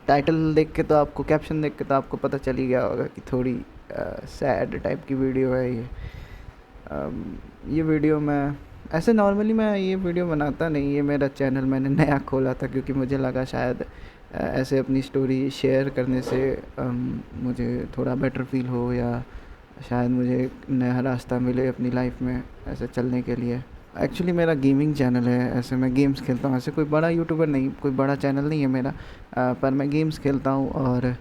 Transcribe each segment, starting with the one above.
Title देख के तो आपको, कैप्शन देख के तो आपको पता चल ही गया होगा कि थोड़ी सैड टाइप की वीडियो है ये। ये वीडियो मैं ऐसे नॉर्मली मैं ये वीडियो बनाता नहीं, ये मेरा चैनल मैंने नया खोला था क्योंकि मुझे लगा शायद ऐसे अपनी स्टोरी शेयर करने से मुझे थोड़ा बेटर फील हो, या शायद मुझे एक नया रास्ता मिले अपनी लाइफ में ऐसे चलने के लिए। एक्चुअली मेरा गेमिंग चैनल है, ऐसे मैं गेम्स खेलता हूँ, ऐसे कोई बड़ा यूट्यूबर नहीं, कोई बड़ा चैनल नहीं है मेरा। पर मैं गेम्स खेलता हूँ और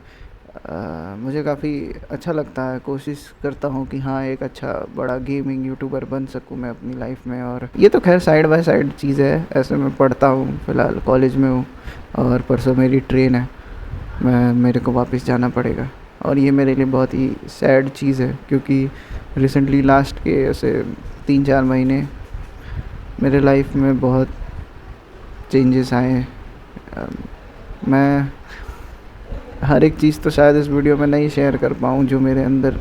मुझे काफ़ी अच्छा लगता है, कोशिश करता हूँ कि हाँ एक अच्छा बड़ा गेमिंग यूट्यूबर बन सकूँ मैं अपनी लाइफ में। और ये तो खैर साइड बाय साइड चीज़ है, ऐसे मैं पढ़ता हूँ, फ़िलहाल कॉलेज में हूँ और परसों मेरी ट्रेन है, मेरे को वापस जाना पड़ेगा। और ये मेरे लिए बहुत ही सैड चीज़ है क्योंकि रिसेंटली लास्ट के ऐसे 3-4 महीने मेरे लाइफ में बहुत चेंजेस आए हैं। मैं हर एक चीज़ तो शायद इस वीडियो में नहीं शेयर कर पाऊँ जो मेरे अंदर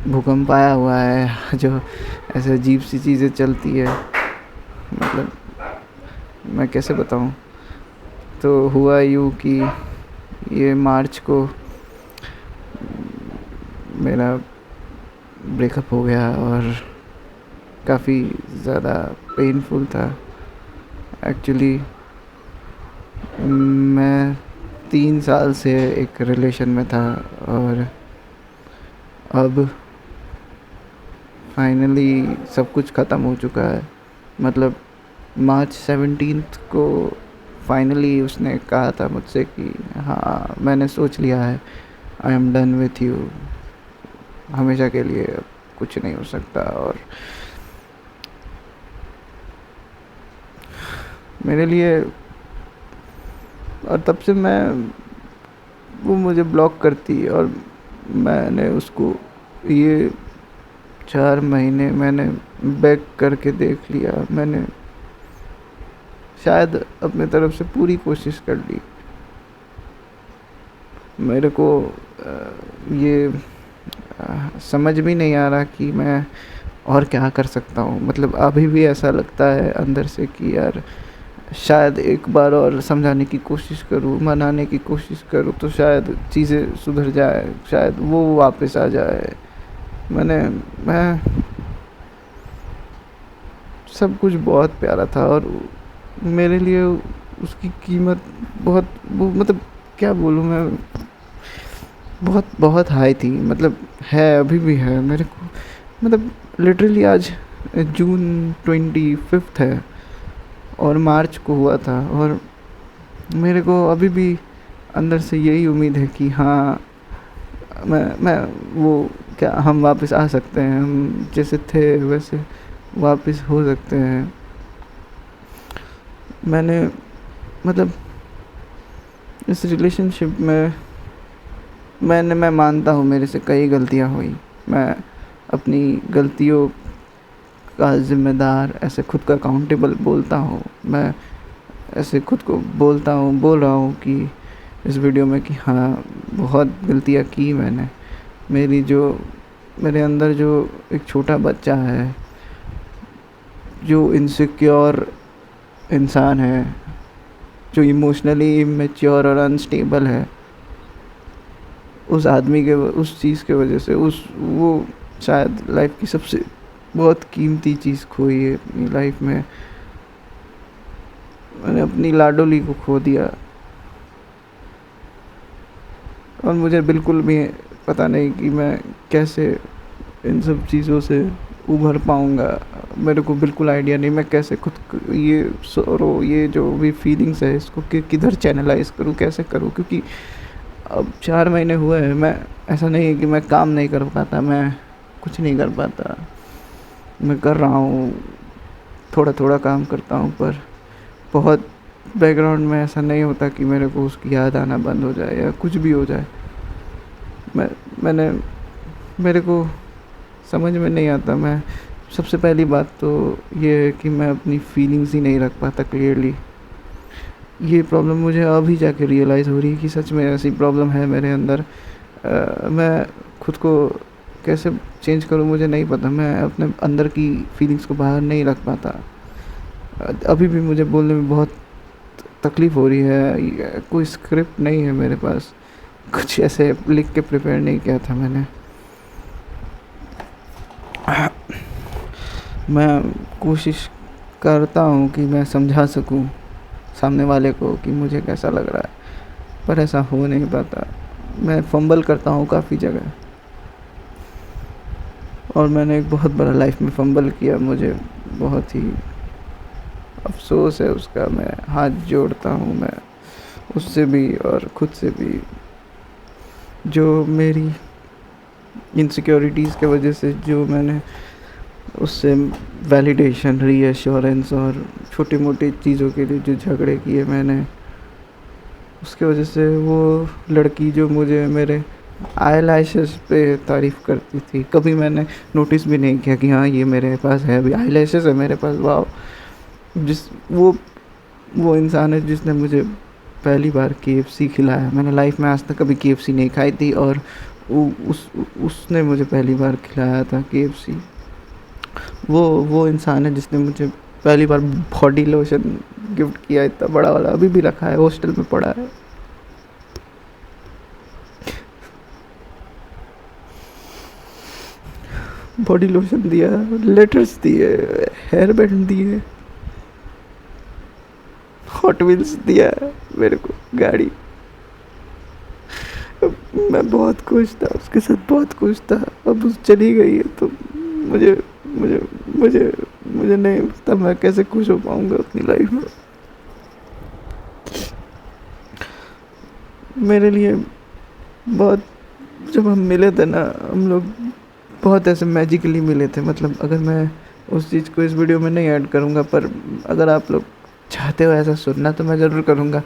भूकंप आया हुआ है, जो ऐसे अजीब सी चीज़ें चलती है, मतलब मैं कैसे बताऊँ। तो हुआ यूँ कि ये मार्च को मेरा ब्रेकअप हो गया और काफ़ी ज़्यादा पेनफुल था। एक्चुअली मैं 3 साल से एक रिलेशन में था और अब फाइनली सब कुछ ख़त्म हो चुका है। मतलब मार्च 17 को फाइनली उसने कहा था मुझसे कि हाँ मैंने सोच लिया है, I am done with you, हमेशा के लिए अब कुछ नहीं हो सकता। और मेरे लिए, और तब से वो मुझे ब्लॉक करती और मैंने उसको ये 4 महीने मैंने बैक करके देख लिया, मैंने शायद अपने तरफ से पूरी कोशिश कर ली। मेरे को ये समझ भी नहीं आ रहा कि मैं और क्या कर सकता हूँ। मतलब अभी भी ऐसा लगता है अंदर से कि यार शायद एक बार और समझाने की कोशिश करूँ, मनाने की कोशिश करूँ तो शायद चीज़ें सुधर जाए, शायद वो वापस आ जाए। मैं सब कुछ बहुत प्यारा था और मेरे लिए उसकी कीमत बहुत, वो मतलब क्या बोलूँ मैं, बहुत बहुत हाई थी। मतलब है, अभी भी है मेरे को। मतलब लिटरली आज जून 25 है और मार्च को हुआ था और मेरे को अभी भी अंदर से यही उम्मीद है कि हाँ मैं वो क्या हम वापस आ सकते हैं, हम जैसे थे वैसे वापस हो सकते हैं। मैंने मतलब इस रिलेशनशिप में मैं मानता हूँ मेरे से कई गलतियाँ हुई। मैं अपनी गलतियों का ज़िम्मेदार ऐसे खुद को अकाउंटेबल बोलता हूँ। मैं ऐसे खुद को बोल रहा हूँ कि इस वीडियो में कि हाँ बहुत गलतियाँ की मैंने। मेरे अंदर जो एक छोटा बच्चा है, जो इनसिक्योर इंसान है, जो इमोशनली इमेच्योर और अनस्टेबल है, उस चीज़ के वजह से वो शायद लाइफ की सबसे बहुत कीमती चीज़ खोई है अपनी लाइफ में। मैंने अपनी लाडोली को खो दिया और मुझे बिल्कुल भी पता नहीं कि मैं कैसे इन सब चीज़ों से उभर पाऊँगा। मेरे को बिल्कुल आइडिया नहीं मैं कैसे ये सॉरो, ये जो भी फीलिंग्स है इसको किधर चैनलाइज करूँ, कैसे करूँ। क्योंकि अब 4 महीने हुए हैं, मैं ऐसा नहीं है कि मैं काम नहीं कर पाता, मैं कुछ नहीं कर पाता, मैं कर रहा हूँ, थोड़ा थोड़ा काम करता हूँ, पर बहुत बैकग्राउंड में ऐसा नहीं होता कि मेरे को उसकी याद आना बंद हो जाए या कुछ भी हो जाए। मैं मैंने मेरे को समझ में नहीं आता। मैं सबसे पहली बात तो ये है कि मैं अपनी फीलिंग्स ही नहीं रख पाता क्लियरली। ये प्रॉब्लम मुझे अभी जाके रियलाइज़ हो रही है कि सच में ऐसी प्रॉब्लम है मेरे अंदर। मैं खुद को कैसे चेंज करूँ मुझे नहीं पता। मैं अपने अंदर की फीलिंग्स को बाहर नहीं रख पाता। अभी भी मुझे बोलने में बहुत तकलीफ़ हो रही है, कोई स्क्रिप्ट नहीं है मेरे पास, कुछ ऐसे लिख के प्रिपेयर नहीं किया था मैंने। मैं कोशिश करता हूँ कि मैं समझा सकूँ सामने वाले को कि मुझे कैसा लग रहा है, पर ऐसा हो नहीं पाता। मैं फंबल करता हूँ काफ़ी जगह, और मैंने एक बहुत बड़ा लाइफ में फंबल किया, मुझे बहुत ही अफसोस है उसका। मैं हाथ जोड़ता हूँ मैं उससे भी और ख़ुद से भी, जो मेरी इनसिक्योरिटीज़ के वजह से जो मैंने उससे वैलिडेशन, रीएश्योरेंस और छोटी मोटी चीज़ों के लिए जो झगड़े किए मैंने, उसके वजह से वो लड़की जो मुझे मेरे आईलैशेस पे तारीफ़ करती थी, कभी मैंने नोटिस भी नहीं किया कि हाँ ये मेरे पास है, अभी आईलैशेस है मेरे पास, वाह। वो इंसान है जिसने मुझे पहली बार केएफसी खिलाया। मैंने लाइफ में आज तक कभी केएफसी नहीं खाई थी, और उसने मुझे पहली बार खिलाया था केएफसी। वो इंसान है जिसने मुझे पहली बार बॉडी लोशन गिफ्ट किया, इतना बड़ा वाला, अभी भी रखा है, हॉस्टल में पड़ा है। बॉडी लोशन दिया, लेटर्स दिए, हेयर बैंड दिए, हॉट व्हील्स दिया मेरे को, गाड़ी। मैं बहुत खुश था उसके साथ, बहुत खुश था। अब उस चली गई है तो मुझे मुझे मुझे मुझे नहीं पता मैं कैसे खुश हो पाऊंगा अपनी लाइफ में। मेरे लिए बहुत, जब हम मिले थे ना, हम लोग बहुत ऐसे मैजिकली मिले थे। मतलब अगर मैं उस चीज़ को इस वीडियो में नहीं ऐड करूँगा, पर अगर आप लोग चाहते हो ऐसा सुनना तो मैं ज़रूर करूँगा,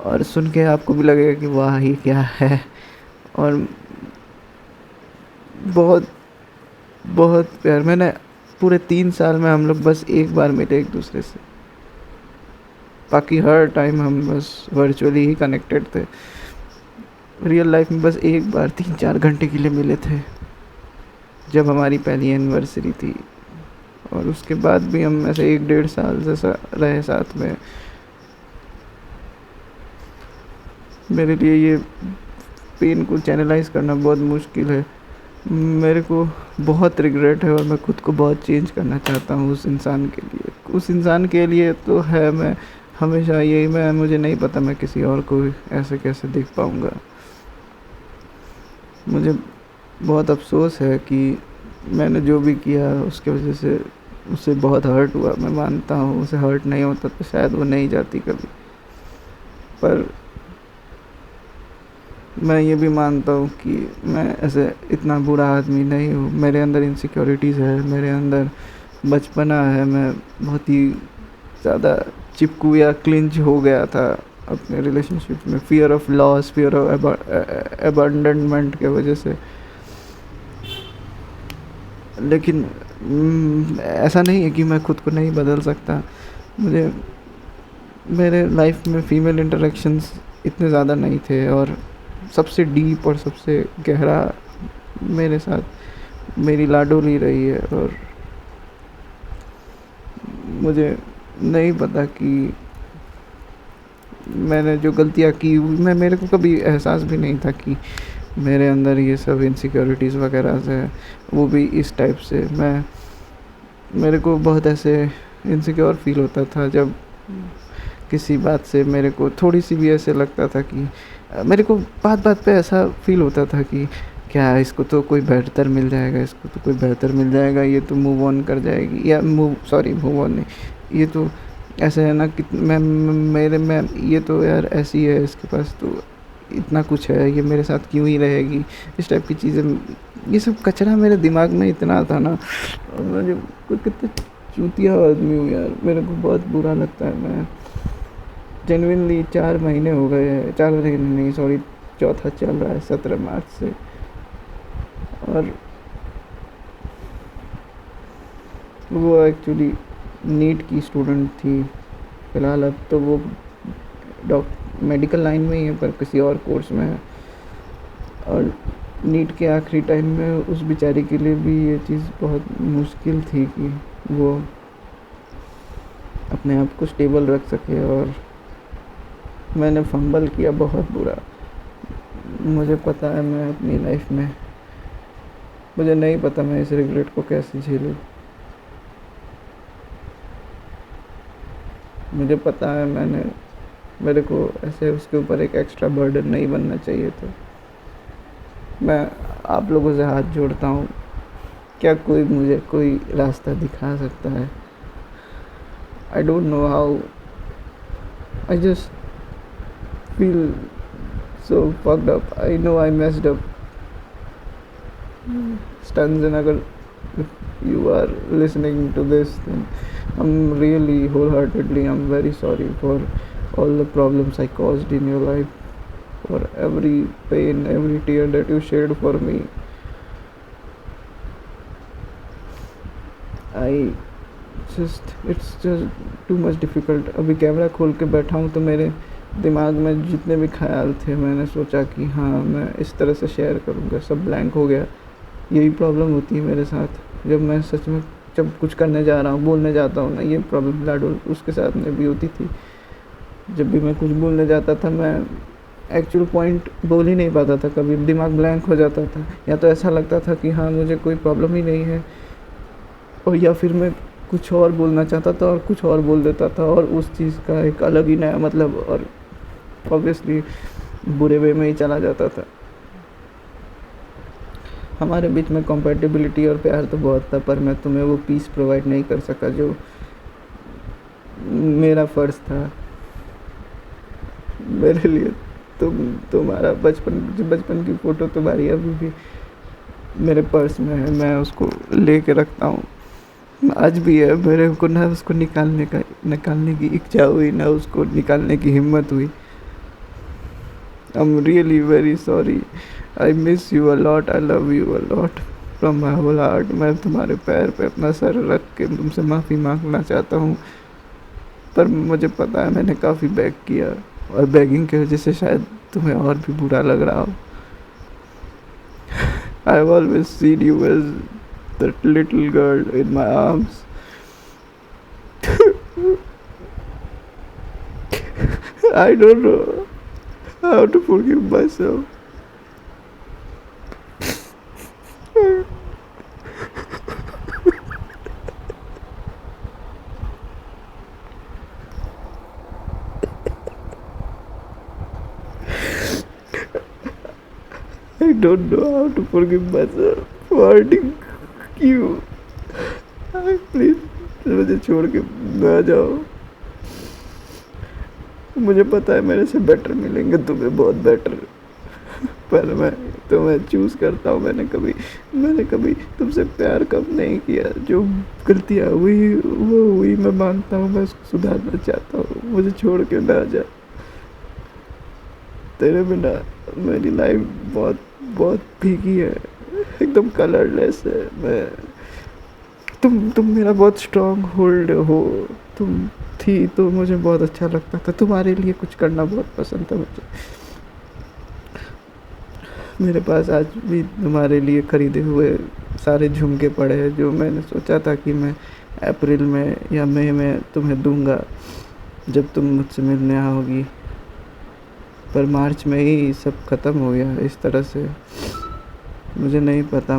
और सुन के आपको भी लगेगा कि वाह ये क्या है। और बहुत बहुत प्यार, मैंने पूरे 3 साल में हम लोग बस एक बार मिले एक दूसरे से, बाकी हर टाइम हम बस वर्चुअली ही कनेक्टेड थे। रियल लाइफ में बस एक बार 3-4 घंटे के लिए मिले थे, जब हमारी पहली एनिवर्सरी थी, और उसके बाद भी हम ऐसे 1-1.5 साल जैसा रहे साथ में। मेरे लिए ये पेन को चैनलाइज करना बहुत मुश्किल है। मेरे को बहुत रिग्रेट है, और मैं खुद को बहुत चेंज करना चाहता हूँ उस इंसान के लिए। उस इंसान के लिए तो है, मैं हमेशा यही, मुझे नहीं पता मैं किसी और को ऐसे कैसे देख पाऊँगा। मुझे बहुत अफसोस है कि मैंने जो भी किया उसके वजह से उसे बहुत हर्ट हुआ। मैं मानता हूँ उसे हर्ट नहीं होता तो शायद वो नहीं जाती कभी, पर मैं ये भी मानता हूँ कि मैं ऐसे इतना बुरा आदमी नहीं हूँ। मेरे अंदर इनसिक्योरिटीज़ है, मेरे अंदर बचपना है। मैं बहुत ही ज़्यादा चिपकू या क्लिंच हो गया था अपने रिलेशनशिप में, fear of loss, fear of abandonment के वजह से। लेकिन ऐसा नहीं है कि मैं खुद को नहीं बदल सकता। मुझे मेरे लाइफ में फ़ीमेल इंटरेक्शंस इतने ज़्यादा नहीं थे, और सबसे डीप और सबसे गहरा मेरे साथ मेरी लाडोली रही है। और मुझे नहीं पता कि मैंने जो गलतियाँ की, मेरे को कभी एहसास भी नहीं था कि मेरे अंदर ये सब इनसिक्योरिटीज़ वगैरह से, वो भी इस टाइप से। मेरे को बहुत ऐसे इनसिक्योर फील होता था जब किसी बात से मेरे को थोड़ी सी भी ऐसे लगता था कि मेरे को बात बात पे ऐसा फील होता था कि क्या इसको तो कोई बेहतर मिल जाएगा, इसको तो कोई बेहतर मिल जाएगा, ये तो मूव ऑन कर जाएगी, या मूव ऑन नहीं, ये तो ऐसे है ना कि मैं ये तो यार ऐसी है, इसके पास तो इतना कुछ है, ये मेरे साथ क्यों ही रहेगी, इस टाइप की चीज़ें। ये सब कचरा मेरे दिमाग में इतना था ना, और मुझे कितने चूतिया आदमी हूँ यार, मेरे को बहुत बुरा लगता है। मैं जेन्युइनली 4 महीने हो गए हैं, 4 महीने नहीं सॉरी, चौथा चल रहा है 17 मार्च से, और वो एक्चुअली नीट की स्टूडेंट थी। फ़िलहाल अब तो वो मेडिकल लाइन में ही है, पर किसी और कोर्स में है। और नीट के आखिरी टाइम में उस बेचारी के लिए भी ये चीज़ बहुत मुश्किल थी कि वो अपने आप को स्टेबल रख सके और मैंने फंबल किया बहुत बुरा। मुझे पता है मैं अपनी लाइफ में, मुझे नहीं पता मैं इस रिग्रेट को कैसे झेलूँ। मुझे पता है मेरे को ऐसे उसके ऊपर एक एक्स्ट्रा बर्डन नहीं बनना चाहिए था। मैं आप लोगों से हाथ जोड़ता हूँ, क्या कोई मुझे कोई रास्ता दिखा सकता है? I don't know how, I just feel so fucked up. I know I messed up. Stanzen, agar if you are listening to this, then I'm really wholeheartedly, I'm very sorry for all the problems I caused in your life, for every pain, every tear that you shed for me. It's just too much difficult. अभी camera खोल के बैठा हूँ तो मेरे दिमाग में जितने भी ख्याल थे, मैंने सोचा कि हाँ मैं इस तरह से शेयर करूँगा, सब ब्लैंक हो गया। यही प्रॉब्लम होती है मेरे साथ जब मैं सच में जब कुछ करने जा रहा हूँ, बोलने जाता हूँ ना, ये प्रॉब्लम लाडो उसके साथ में भी होती थी। जब भी मैं कुछ बोलने जाता था, मैं एक्चुअल पॉइंट बोल ही नहीं पाता था, कभी दिमाग ब्लैंक हो जाता था, या तो ऐसा लगता था कि हाँ मुझे कोई प्रॉब्लम ही नहीं है, और या फिर मैं कुछ और बोलना चाहता था और कुछ और बोल देता था, और उस चीज़ का एक अलग ही नया मतलब, और ऑब्वियसली बुरे वे में ही चला जाता था। हमारे बीच में कंपैटिबिलिटी और प्यार तो बहुत था, पर मैं तुम्हें वो पीस प्रोवाइड नहीं कर सका जो मेरा फ़र्ज़ था। मेरे लिए तुम्हारा बचपन की फ़ोटो तुम्हारी अभी भी मेरे पर्स में है, मैं उसको ले के रखता हूँ, आज भी है। मेरे को ना उसको निकालने की इच्छा हुई, ना उसको निकालने की हिम्मत हुई। I'm really very sorry. I miss you a lot. I love you a lot from my whole heart. मैं तुम्हारे पैर पे अपना सर रख के तुमसे माफ़ी मांगना चाहता हूँ, पर मुझे पता है मैंने काफ़ी बैग किया, और बैगिंग की वजह से शायद तुम्हें और भी बुरा लग रहा हो। I've always seen you as that little girl in my arms. I don't know how to forgive myself. I don't know how to forgive myself for hurting you. Please मुझे छोड़ के ना जाओ। मुझे पता है मेरे से बेटर मिलेंगे तुम्हें, बहुत बेटर, पर मैं तुम्हें चूज़ करता हूँ। मैंने कभी तुमसे प्यार कम नहीं किया। जो गलतियाँ हुई वो हुई, मैं मानता हूँ, मैं उसको सुधारना चाहता हूँ। मुझे छोड़ के ना जा। तेरे बिना मेरी लाइफ बहुत बहुत फीकी है, एकदम कलरलेस है। मैं तुम मेरा बहुत स्ट्रॉन्ग होल्ड हो। तुम थी तो मुझे बहुत अच्छा लगता था, तुम्हारे लिए कुछ करना बहुत पसंद था मुझे। मेरे पास आज भी तुम्हारे लिए ख़रीदे हुए सारे झुमके पड़े हैं, जो मैंने सोचा था कि मैं अप्रैल में या मई में तुम्हें दूंगा जब तुम मुझसे मिलने आओगी, पर मार्च में ही सब ख़त्म हो गया इस तरह से। मुझे नहीं पता,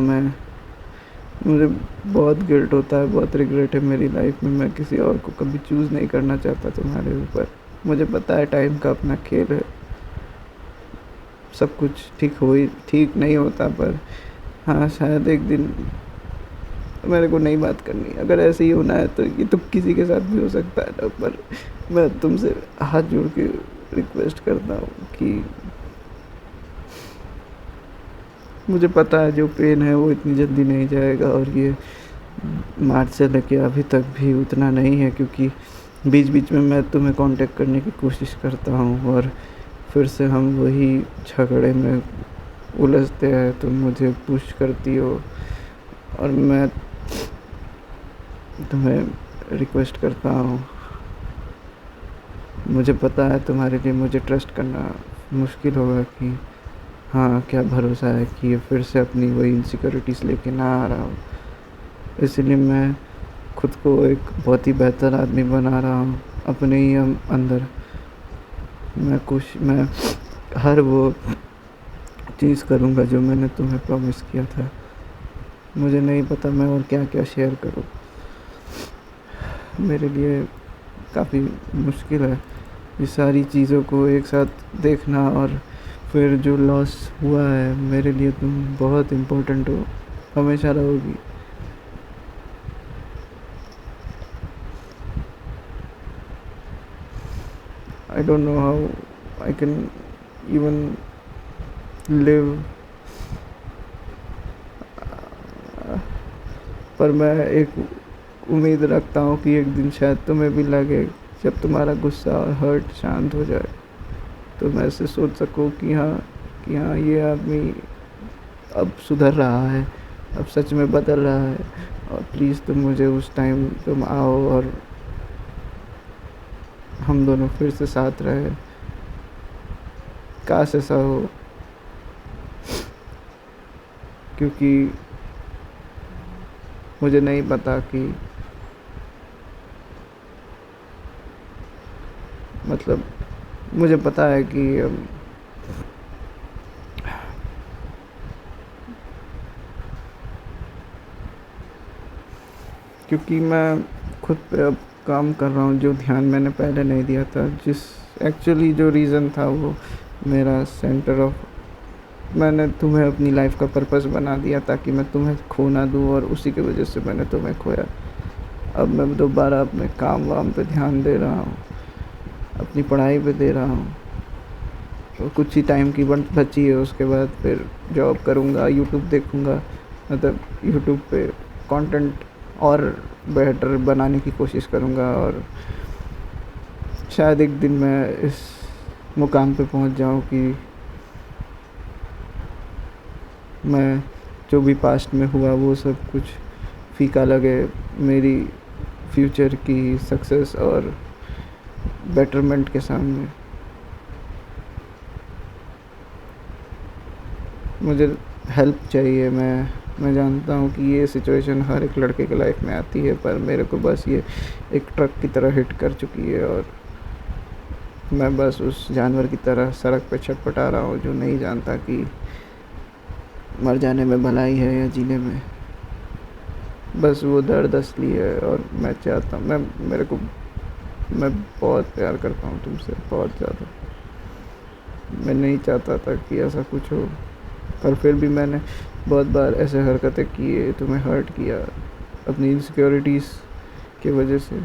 मुझे बहुत गिल्ट होता है, बहुत रिग्रेट है मेरी लाइफ में। मैं किसी और को कभी चूज़ नहीं करना चाहता तुम्हारे ऊपर। मुझे पता है टाइम का अपना खेल है, सब कुछ ठीक नहीं होता, पर हाँ शायद एक दिन मेरे को नई बात करनी। अगर ऐसे ही होना है तो ये तो किसी के साथ भी हो सकता है ना, पर मैं तुमसे हाथ जोड़ के रिक्वेस्ट करता हूँ कि मुझे पता है जो पेन है वो इतनी जल्दी नहीं जाएगा, और ये मार्च से लेके अभी तक भी उतना नहीं है, क्योंकि बीच बीच में मैं तुम्हें कांटेक्ट करने की कोशिश करता हूँ और फिर से हम वही झगड़े में उलझते हैं। तुम मुझे पुश करती हो और मैं तुम्हें रिक्वेस्ट करता हूँ। मुझे पता है तुम्हारे लिए मुझे ट्रस्ट करना मुश्किल होगा कि हाँ क्या भरोसा है कि ये फिर से अपनी वही इनसिक्योरिटीज़ लेके ना आ रहा हो। इसलिए मैं खुद को एक बहुत ही बेहतर आदमी बना रहा हूँ अपने ही अंदर। मैं हर वो चीज़ करूँगा जो मैंने तुम्हें प्रॉमिस किया था। मुझे नहीं पता मैं और क्या क्या शेयर करूँ। मेरे लिए काफ़ी मुश्किल है ये सारी चीज़ों को एक साथ देखना, और फिर जो लॉस हुआ है मेरे लिए तुम बहुत इम्पोर्टेंट हो, हमेशा रहोगी। I don't know how I can even live, पर मैं एक उम्मीद रखता हूँ कि एक दिन शायद तुम्हें भी लगे, जब तुम्हारा गुस्सा और हर्ट शांत हो जाए, तो मैं ऐसे सोच सकूँ कि हाँ ये आदमी अब सुधर रहा है, अब सच में बदल रहा है। और प्लीज़ तुम मुझे उस टाइम तुम आओ और हम दोनों फिर से साथ रहे। काश ऐसा हो, क्योंकि मुझे नहीं पता कि मतलब मुझे पता है कि क्योंकि मैं खुद पे अब काम कर रहा हूँ, जो ध्यान मैंने पहले नहीं दिया था, जिस एक्चुअली जो रीज़न था वो मेरा सेंटर ऑफ, मैंने तुम्हें अपनी लाइफ का पर्पस बना दिया ताकि मैं तुम्हें खो ना दूँ, और उसी की वजह से मैंने तुम्हें खोया। अब मैं दोबारा अपने काम वाम पे ध्यान दे रहा हूँ, अपनी पढ़ाई पे दे रहा हूँ, तो कुछ ही टाइम की बची है, उसके बाद फिर जॉब करूँगा, यूट्यूब देखूँगा, मतलब यूट्यूब पे कंटेंट और बेहतर बनाने की कोशिश करूँगा, और शायद एक दिन मैं इस मुकाम पे पहुँच जाऊँ कि मैं जो भी पास्ट में हुआ वो सब कुछ फीका लगे मेरी फ्यूचर की सक्सेस और बेटरमेंट के सामने। मुझे हेल्प चाहिए। मैं जानता हूँ कि ये सिचुएशन हर एक लड़के के लाइफ में आती है, पर मेरे को बस ये एक ट्रक की तरह हिट कर चुकी है, और मैं बस उस जानवर की तरह सड़क पे छटपटा रहा हूँ जो नहीं जानता कि मर जाने में भलाई है या जीने में। बस वो दर्द असली है, और मैं चाहता हूँ, मैं बहुत प्यार करता हूँ तुमसे, बहुत ज़्यादा। मैं नहीं चाहता था कि ऐसा कुछ हो, पर फिर भी मैंने बहुत बार ऐसे हरकतें की, तुम्हें हर्ट किया अपनी इनसिक्योरिटीज़ की वजह से।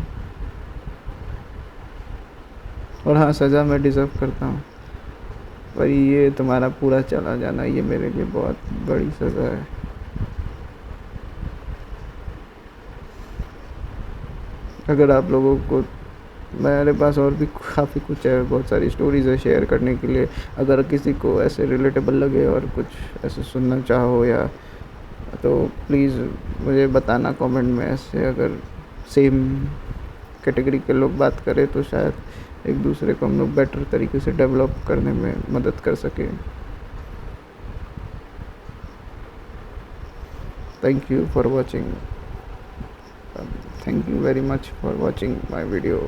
और हाँ, सज़ा मैं डिज़र्व करता हूँ, पर ये तुम्हारा पूरा चला जाना, ये मेरे लिए बहुत बड़ी सज़ा है। अगर आप लोगों को, मेरे पास और भी काफ़ी कुछ है, बहुत सारी स्टोरीज़ है शेयर करने के लिए। अगर किसी को ऐसे रिलेटेबल लगे और कुछ ऐसे सुनना चाहो, या तो प्लीज़ मुझे बताना कमेंट में। ऐसे अगर सेम कैटेगरी के लोग बात करें तो शायद एक दूसरे को हम लोग बेटर तरीके से डेवलप करने में मदद कर सकें। Thank you for watching, thank you very much for watching my video.